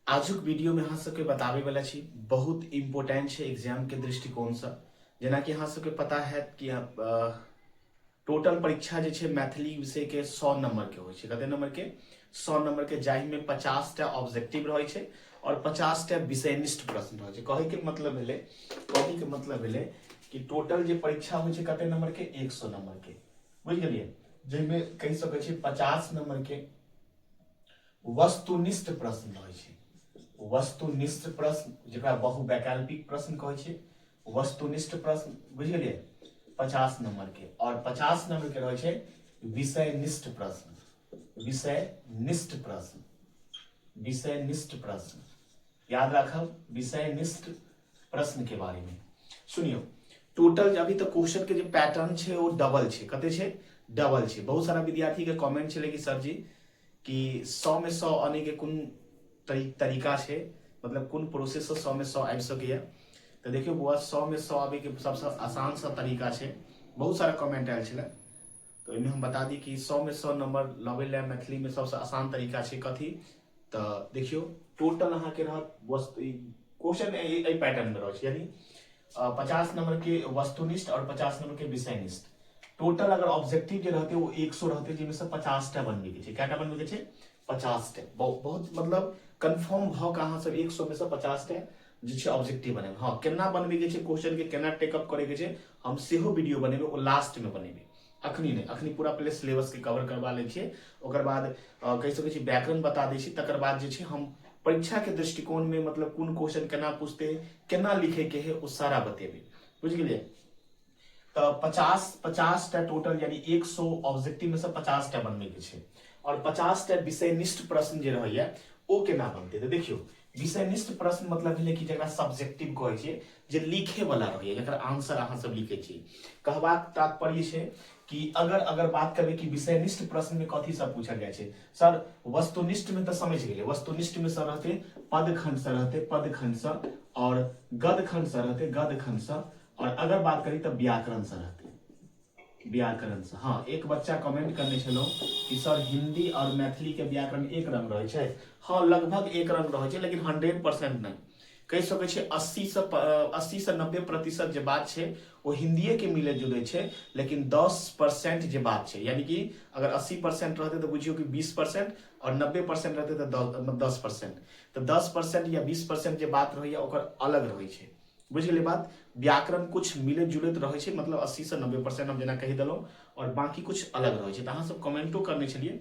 आजुक वीडियो में अहाँ सबके बतावे वाला छी बहुत इम्पोर्टेंट है एग्जाम के दृष्टिकोण से। जेना कि अहाँ सबके पता है कि टोटल परीक्षा जे छै मैथिली विषय के 100 नंबर के होइ छै। कते नंबर के? 100 नंबर के, जाहि में 50 टा ऑब्जेक्टिव रहे छै और 50 टा विषयनिष्ठ प्रश्न रहे छै। कहे के मतलब भेले कि टोटल जे परीक्षा होइ छै कते नंबर के? 100 नंबर के, बुझ गेलिए। जाहिमे कहि सकै छी 50 नंबर के वस्तुनिष्ठ प्रश्न रहे छै। वस्तुनिष्ठ प्रश्न जेकरा बहुवैकल्पिक प्रश्न कहे छै, वस्तुनिष्ठ प्रश्न, बुझ गेलिए, 50 नंबर के। और 50 नंबर के रहे छै विषयनिष्ठ प्रश्न। विषयनिष्ठ प्रश्न, विषयनिष्ठ प्रश्न याद रखब। विषयनिष्ठ प्रश्न के बारे में सुनियो। टोटल अभी तक क्वेश्चन के जो पैटर्न है वो डबल है। कते है? डबल है। बहुत सारा विद्यार्थी के कमेंट चले कि सर जी कि 100 में 100 आने के कौन तरीका है, मतलब कौन प्रोसेस से 100 में 100 आबि सकैया। तो देखियो बुआ 100 में 100 आबे के सबसे आसान सा तरीका है। बहुत सारा कमेंट आयल छे, तो इनमें हम बता दी कि 100 में 100 नंबर लवे ला मैथिली में सबसे आसान तरीका है कथी। तो देखियो टोटल अहाँ के रहत वस्तु क्वेश्चन ए पैटर्न में रहे, यानी 50 नंबर के वस्तुनिष्ठ और 50 नंबर के विषयनिष्ठ। टोटल अगर ऑब्जेक्टिव जो रहते वो 100 रहते, जिनमें से 50 टा बनबे के छै। क्या बनबे के छै? 50 टा। बहुत मतलब कन्फर्म भाव का अहाँ सब 100 में से 50 टा जे छै ऑब्जेक्टिव बनेबे। हाँ, केना बनबे के छै क्वेश्चन के, केना टेकअप करे के छै, हम सेहो वीडियो बनेबे, वो लास्ट में बनेबे, अखनी नहीं। अखनी पूरा पहले सिलेबस के कवर करवा ले छिए, ओकर बाद कहि सकै छी व्याकरण बता दै छी, तकर बाद जे छै हम परीक्षा के दृष्टिकोण में मतलब कौन क्वेश्चन केना पूछते, केना लिखे के है, वो सारा बतेबे, बुझ गेलिए। तो 50 टा टोटल, यानी 100 ऑब्जेक्टिव में से 50 टा बनबे के छै। और 50 टा विषयनिष्ठ प्रश्न जे रहैया ओ केना बनते। तो देखियो विषयनिष्ठ प्रश्न मतलब भेलै कि जकरा सब्जेक्टिव कहै छै, जे लिखे वाला रहैया, जकर आंसर अहाँ सब लिखे छी। कहबाक तात्पर्य छै कि अगर बात करबे कि विषयनिष्ठ प्रश्न में कथी सब पूछल जाय छै। सर वस्तुनिष्ठ में तो समझ गेलिए, वस्तुनिष्ठ में सर रहते पदखंड से रहते, पदखंड से, और गदखंड से रहते, गदखंड से, और अगर बात करी तो व्याकरण से रहते, व्याकरण से। हाँ, एक बच्चा कमेंट करने छलो कि सर हिंदी और मैथिली के व्याकरण एक रंग रहे छै। हाँ, लगभग एक रंग रहे छै, लेकिन 100% नहीं कहि सकै छै। 80 से 90% जे बात छै वो हिंदीए के मिले जुले छै, लेकिन 10% जे बात छै, यानी कि अगर 80% रहते तो बुझियो कि 20%, और 90% रहते तो 10%। तो 10% या 20% जे बात रहे ओकर अलग रहे छै, बुझ गेलिए बात। व्याकरण कुछ मिले जुले रहे छै, मतलब 80 से 90% हम जेना कहि देलहुं, और बाकी कुछ अलग रहे छै। तो अहाँ सब कमेंटो करने छलिए।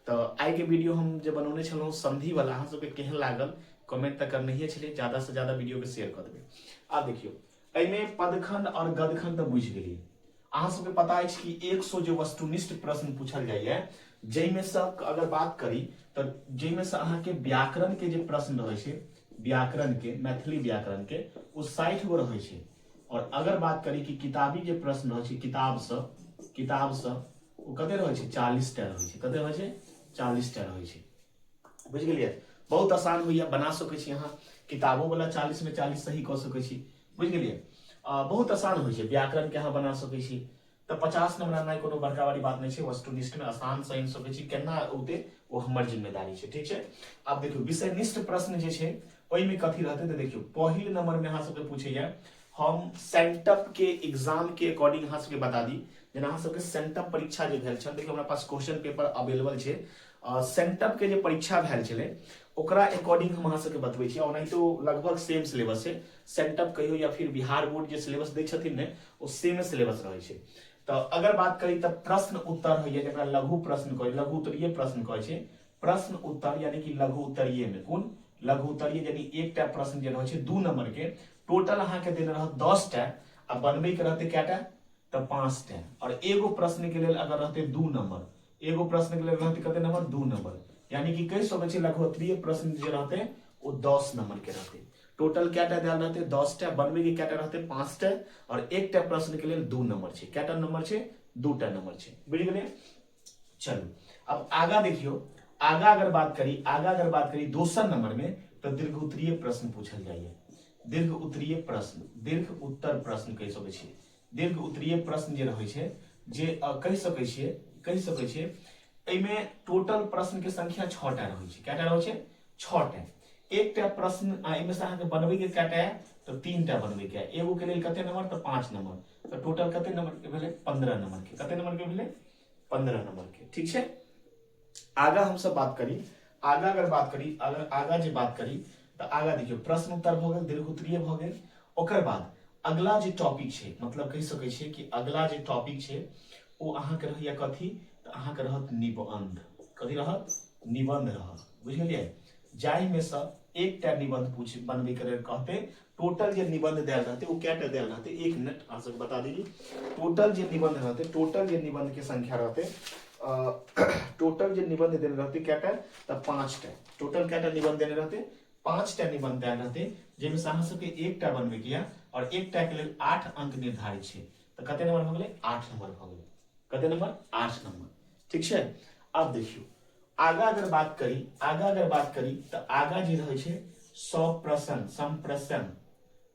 तो आई के वीडियो हम जे बनौने छलहुं संधि वाला, अहाँ सबके केहन लागल कमेंट तक करने छलिए। ज्यादा से ज्यादा वीडियो के शेयर कर देबे। आ देखियो एमे पदखंड और गदखंड तो बुझ गेलिए। अहाँ सबके पता है कि 100 जो वस्तुनिष्ठ प्रश्न पूछल जाइए, जैमे से अगर बात करी तो जैमे से अहाँ के व्याकरण के जे प्रश्न रहे छै, व्याकरण के, मैथिली व्याकरण के, वो 60 गो रहे छै। और अगर बात करी कि किताबी जे प्रश्न रहे छै किताब से वो कते रहे छै? 40 टा रहे छै। कते रहे छै? 40 टा रहे छै, बुझ गेलिए। बहुत आसान होइया, बना सकै छी अहाँ। किताबों वाला 40 में 40 सही कह सकै छी, बुझ गेलिए। बहुत आसान होइ छै। व्याकरण के अहाँ बना सकै छी। तो 50 नंबर आना कोनो बड़का वाली बात नहीं है। वस्तुनिष्ठ में आसान से आनि सकै छी, केना औते वो हमर जिम्मेदारी छै, ठीक है। अब देखियो विषयनिष्ठ प्रश्न जे छै ओहिमे कथी रहते। तो देखियो पहिल नंबर में अहाँ सबके पूछैया, हम सेंटअप के एग्जाम के अकॉर्डिंग अहाँ सबके बता दी। जेना अहाँ सबके सेंटअप परीक्षा जे भेल छल, देखियो हमरा पास क्वेश्चन पेपर अवेलेबल छै। सेंटअप के जे परीक्षा भेल छलै ओकरा अकॉर्डिंग हम अहाँ सबके बतबै छी। ओनाहि तो लगभग सेम सिलेबस है। सेंटअप कहियो या फिर बिहार बोर्ड जे सिलेबस दै छथिन ने, वो सेम सिलेबस रहे छै। तो अगर बात करी तो प्रश्न उत्तर होइए, जकरा लघु प्रश्न कहे, लघु उत्तरीय प्रश्न कहे छै। प्रश्न उत्तर यानी कि लघु उत्तरीय में कोन लघु उत्तरीय, यानी एक टा प्रश्न जे रहे छै 2 नंबर के। टोटल अहाँ के देने रहत 10 टा, आ बनबे के रहते कैटा? तो 5 टा। और एगो प्रश्न के लिए अगर रहते 2 नंबर, एगो प्रश्न के लिए रहते कते नंबर? 2 नंबर, यानी कि कहि सकै छी लघु उत्तरीय प्रश्न जे रहते वो 10 नंबर के रहते। टोटल क्या टा देल रहते? 10 टा। बनबे के क्या टा रहते? 5 टा। और एक टा प्रश्न के लिए 2 नंबर छै। क्या टा नंबर छै? 2 टा नंबर छै, बुझ गेलिए। चलो अब आगा देखियो। आगा अगर बात करी दोसर नंबर में, तो दीर्घ उत्तरीय प्रश्न पूछल जाइए। दीर्घ उत्तरीय प्रश्न, दीर्घ उत्तर प्रश्न कहि सकै छी। दीर्घ उत्तरीय प्रश्न जे रहे छै, जे कहि सकै छियै एहिमे टोटल प्रश्न के संख्या 6 टा रहे छै। क्या टा रहे छै? 6 टा। एक टा प्रश्न एमे से अहाँ के बनबै के काटा है तो 3 टा बनबै के एगो के लेल कते नंबर तो 5 नंबर तो टोटल कते नंबर के भेले 15 नंबर के कते नंबर के भेले 15 नंबर के ठीक छै। आगा हम सब बात करी आगा अगर बात करी अगर आगा जे बात करी तो आगा देखियो प्रश्न उत्तर भ गेल दीर्घ उत्तरीय भ गेल ओकर बाद अगला जे टॉपिक छै मतलब कह सकै छै कि अगला जे टॉपिक छै ओ अहाँ के रहैया कथी तो अहाँ के रहत निबंध कथी रहत निबंध रहत बुझ गेलियै जाहि में से एकटा निबंध पूछ बनबे के लेल कहते टोटल जे निबंध देल रहते वो कैटा देल रहते 1 मिनट अहाँ सब बता दीजिए टोटल जे निबंध रहते टोटल जे निबंध के संख्या रहते टोटल जे निबंध देने रहते कैटा तो 5 टा टोटल कैटा निबंध देने रहते 5 टा निबंध देल रहते जेमे से अहाँ सबके एकटा बनबे के या और एकटा के लेल 8 अंक निर्धारित छै तो कते नंबर भ गेलै 8 नंबर भ गेलै कते नंबर 8 नंबर ठीक छै। अब देखियो आगा अगर बात करी तो आगा जे रहे छै 100 प्रश्न संप्रश्न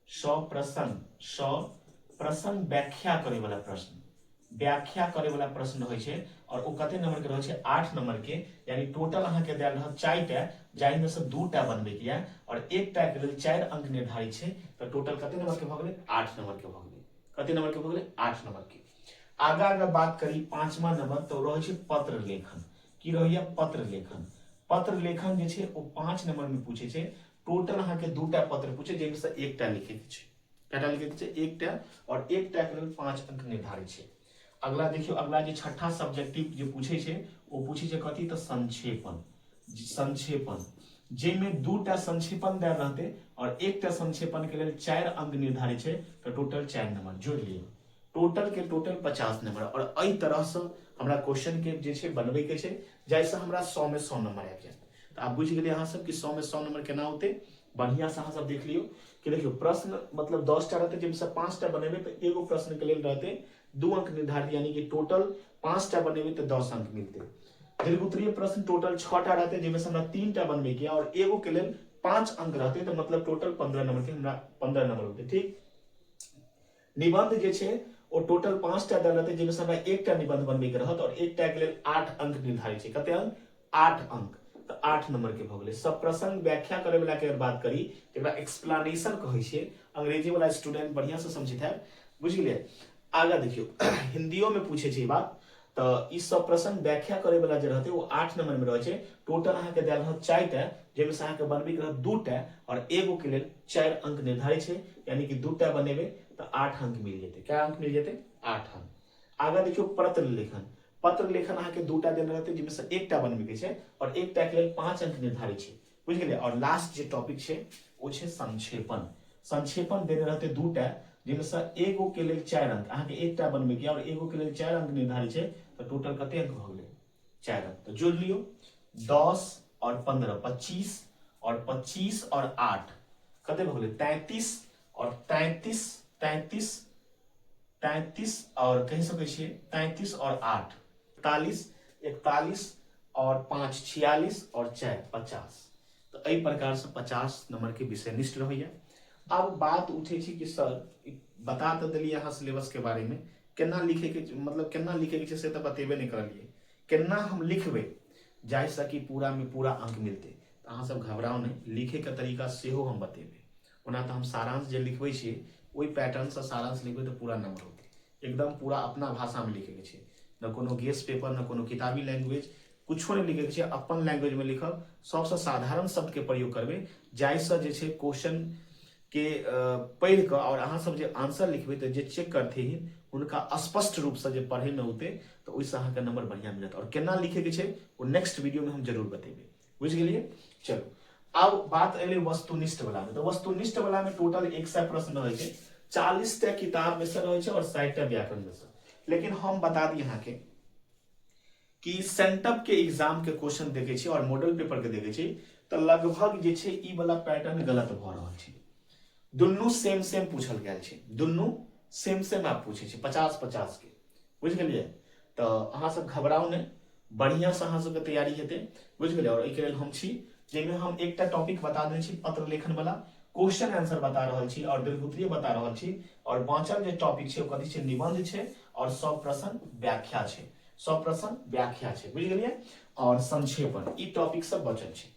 100 प्रश्न व्याख्या करे वाला प्रश्न होय छै और ओ कते नंबर के रहे छै 8 नंबर के यानी टोटल अहाँ के देल रहत 4 टा जाहि में से 2 टा बनबे के या और एकटा के लेल 4 अंक निर्धारित छै तो टोटल कते नंबर के भ गेलै 8 नंबर के भ गेलै कते नंबर के भ गेलै 8 नंबर के। आगा अगर बात करी 5वां नंबर तो रहे छै पत्र लेखन की रहैया पत्र लेखन जे छै ओ 5 नंबर में पूछे छै टोटल अहाँ के 2 टा पत्र पूछे जेमे से एकटा लिखे के छै केटा लिखे के छै एकटा और एकटा के लेल 5 अंक निर्धारित छै। अगला देखियो अगला जे छठा सब्जेक्टिव जे पूछे छै ओ पूछे छै कथी तो संक्षेपण जेमे 2 टा संक्षेपण देल रहते और एकटा संक्षेपण के लेल 4 अंक निर्धारित छै तो टोटल 4 नंबर जोड़ लियो टोटल के टोटल 50 नंबर और एई तरह से हमरा क्वेश्चन के जे छै बनबे के छै जैसे हमरा 100 में 100 नंबर आबि जात तो आप बुझ गेलिए अहाँ सब कि 100 में 100 नंबर केना होते बढ़िया से अहाँ सब देख लियो कि देखियो प्रश्न मतलब 10 टा रहते जेमे से 5 टा बनेबे तो एगो प्रश्न के लेल रहते 2 अंक निर्धारित यानी कि टोटल 5 टा बनेबे तो 10 अंक मिलते। दीर्घ उत्तरीय प्रश्न टोटल 6 टा रहते जेमे से हमरा 3 टा बनबे के और एगो के लेल 5 अंक रहते तो मतलब टोटल 15 नंबर के हमरा 15 नंबर होते ठीक। निबंध जे छै ओ टोटल 5 टा देल रहते जेमे से हमरा एकटा निबंध बनबे के रहत और एकटा के लेल 8 अंक निर्धारित छै कते अंक 8 अंक तो 8 नंबर के भ गेलै। सब प्रसंग व्याख्या करे वाला के बात करी एकरा एक्सप्लेनेशन कहै छै अंग्रेजी वाला स्टूडेंट बढ़िया से समझित है बुझ गेलिए। आगा देखियो हिंदियो में पूछे छै बात तो ई सब प्रसंग व्याख्या करे वाला जे रहते वो 8 नंबर में रहे छै टोटल अहाँ के देल रहत 4 टा जेमे से अहाँ के बनबे के रहत 2 टा और एगो के लेल 4 अंक निर्धारित छै यानी कि 2 टा बनेबे तो 8 अंक मिल जेते क्या अंक मिल जेते 8 अंक। आगा देखियो पत्र लेखन अहाँ के 2 टा देने रहते जेमे से एकटा बनबे के छै और एकटा के लेल 5 अंक निर्धारित छै बुझ गेलिए। और लास्ट जे टॉपिक छै ओ छै संक्षेपण देने रहते 2 टा जेमे से एगो के लेल 4 अंक अहाँ के एकटा बनबे के और एगो के लेल 4 अंक निर्धारित छै तो टोटल कते अंक भ गेलै 4 अंक तो जोड़ लियो 10 और 15 25 और 25 और 8 कते भ गेलै 33 और 33 और कह सकै छियै 33 और 8 41 और 5 46 और 4 50 तो एहि प्रकार से 50 नंबर के विषय निष्ठ रहैया। अब बात उठे छी कि सर बता तो दिलिए अहाँ सिलेबस के बारे में केना लिखे के मतलब केना लिखे के छै से तो बतेबे नहीं करलिए केना हम लिखबे जाहि से कि पूरा में पूरा अंक मिलते तो अहाँ सब घबराओ नहीं लिखे के तरीका सेहो हम बतेबे ओना तो हम सारांश जे लिखबे छियै ओई पैटर्न से सारांश लिखबे तो पूरा नंबर होते एकदम पूरा अपना भाषा में लिखे के छै न कोनो गेस पेपर न कोनो किताबी लैंग्वेज कुछो नहीं लिखे के छै अपन लैंग्वेज में लिखब सबसे साधारण शब्द के प्रयोग करबे जाहि से जे छै क्वेश्चन के पढ़ के और अहाँ सब जे आंसर लिखबे तो जे चेक करथिन उनका स्पष्ट रूप से जे पढ़े न होते तो ओइसे अहाँ के नंबर बढ़िया मिलत और केना लिखे के छै वो नेक्स्ट वीडियो में हम जरूर बतेबे बुझ गेलिए। चलो अब बात एले वस्तुनिष्ठ वाला में तो वस्तुनिष्ठ वाला में टोटल 100 प्रश्न रहे छै 40 टा किताब में से रहे छै और 60 टा व्याकरण में से लेकिन हम बता दी यहाँ के कि सेंटअप के एग्जाम के क्वेश्चन देखे छी और मॉडल पेपर के देखे छी तो लगभग जे छै ई वाला पैटर्न गलत भ रहल छै दुन्नू सेम पूछल गेल छै दुन्नू सेम आप पूछे छै 50-50 के बुझ गेलिए। तो अहाँ सब घबराओ नहीं बढ़िया से अहाँ सब के तैयारी हेते बुझ गेलिए और एके लेल हम छी जेमे हम एकटा टॉपिक बता देने छी पत्र लेखन वाला क्वेश्चन आंसर बता रहल छी और दीर्घ उत्तरीय बता रहल छी और बाँचल जे टॉपिक छै कथि छै निबंध छै और 100 प्रश्न व्याख्या छै 100 प्रश्न व्याख्या छै बुझ गेलिए और संक्षेपण ई टॉपिक सब बचल छै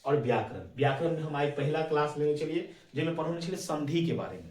और व्याकरण। व्याकरण में हम आइ पहला क्लास लेने चलिए जिसमें पढ़ने चलिए संधि के बारे में,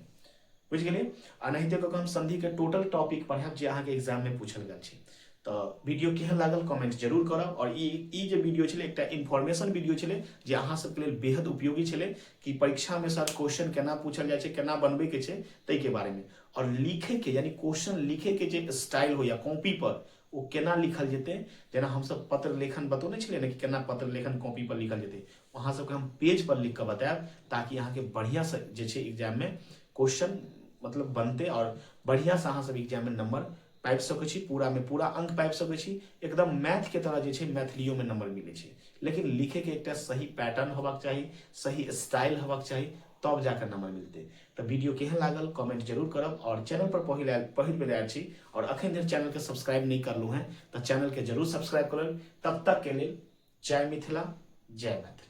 बुझ गए। आ नहीं तो हम संधि के टोटल टॉपिक पढ़ब जे अहाँ के एग्जाम में पूछल गेल छै। तो वीडियो केहन लागल कमेंट जरूर करब। और ई जे वीडियो छले एकटा इन्फॉर्मेशन वीडियो छले जे अहाँ सबके लेल बेहद उपयोगी छले कि परीक्षा में सर क्वेश्चन केना पूछल जाय छै, केना बनबे के छै तै के बारे में, और लिखे के यानी क्वेश्चन लिखे के जे स्टाइल हो या कॉपी पर वो केना लिखल जेते, जेना हम सब पत्र लेखन बतौने छलिए ना कि केना पत्र लेखन कॉपी पर लिखल जेते, वहां सबके हम पेज पर लिख के बताएब ताकि अहाँ के बढ़िया से जे छै एग्जाम में क्वेश्चन मतलब बनते और बढ़िया से अहाँ सब एग्जाम में नंबर पाबि सकै छी, पूरा में पूरा अंक पाबि सकै छी। एकदम मैथ के तरह जे छै मैथिलियो में नंबर मिले छै, लेकिन लिखे के एकटा सही पैटर्न होबाक चाही, सही स्टाइल होबाक चाही, तब जाकर नंबर मिलते। तो वीडियो केहन लागल कमेंट जरूर करब। और चैनल पर पहिल बेर आयल छी और अखन धरि चैनल के सब्सक्राइब नहीं करलू हैं तो चैनल के जरूर सब्सक्राइब कर लेब। तब तक के लिए जय मिथिला, जय भारत।